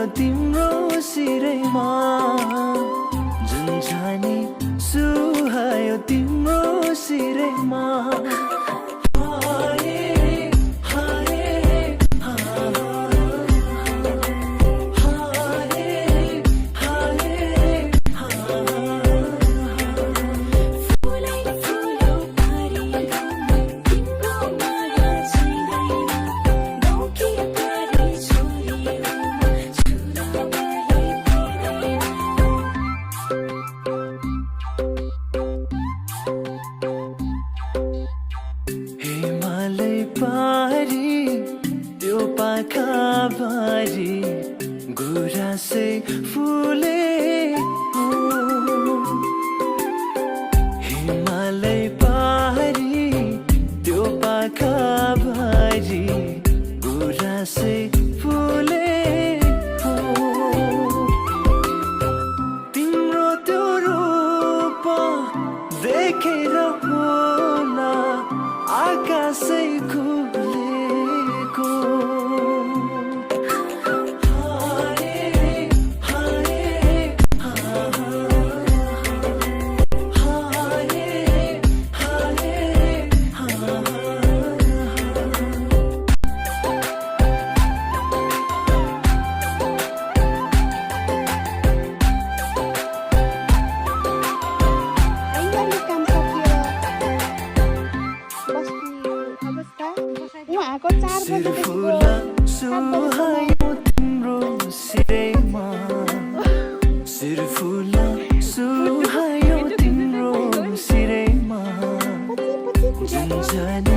तिम्रो सिरैमा झन्झनी सुहायो तिम्रो सिरैमा पारी त्यो पाखा भारी गुराँसै फुले हो हिमालय पारी त्यो पाखा भारी गुराँसै फुले हो तिम्रो त्यो रूप देखेर होला आकाशै खुलेको सिरफुला सुहायो तिम्रो सिरैमा सिरफुला सुहायो तिम्रो सिरैमा झन्झनी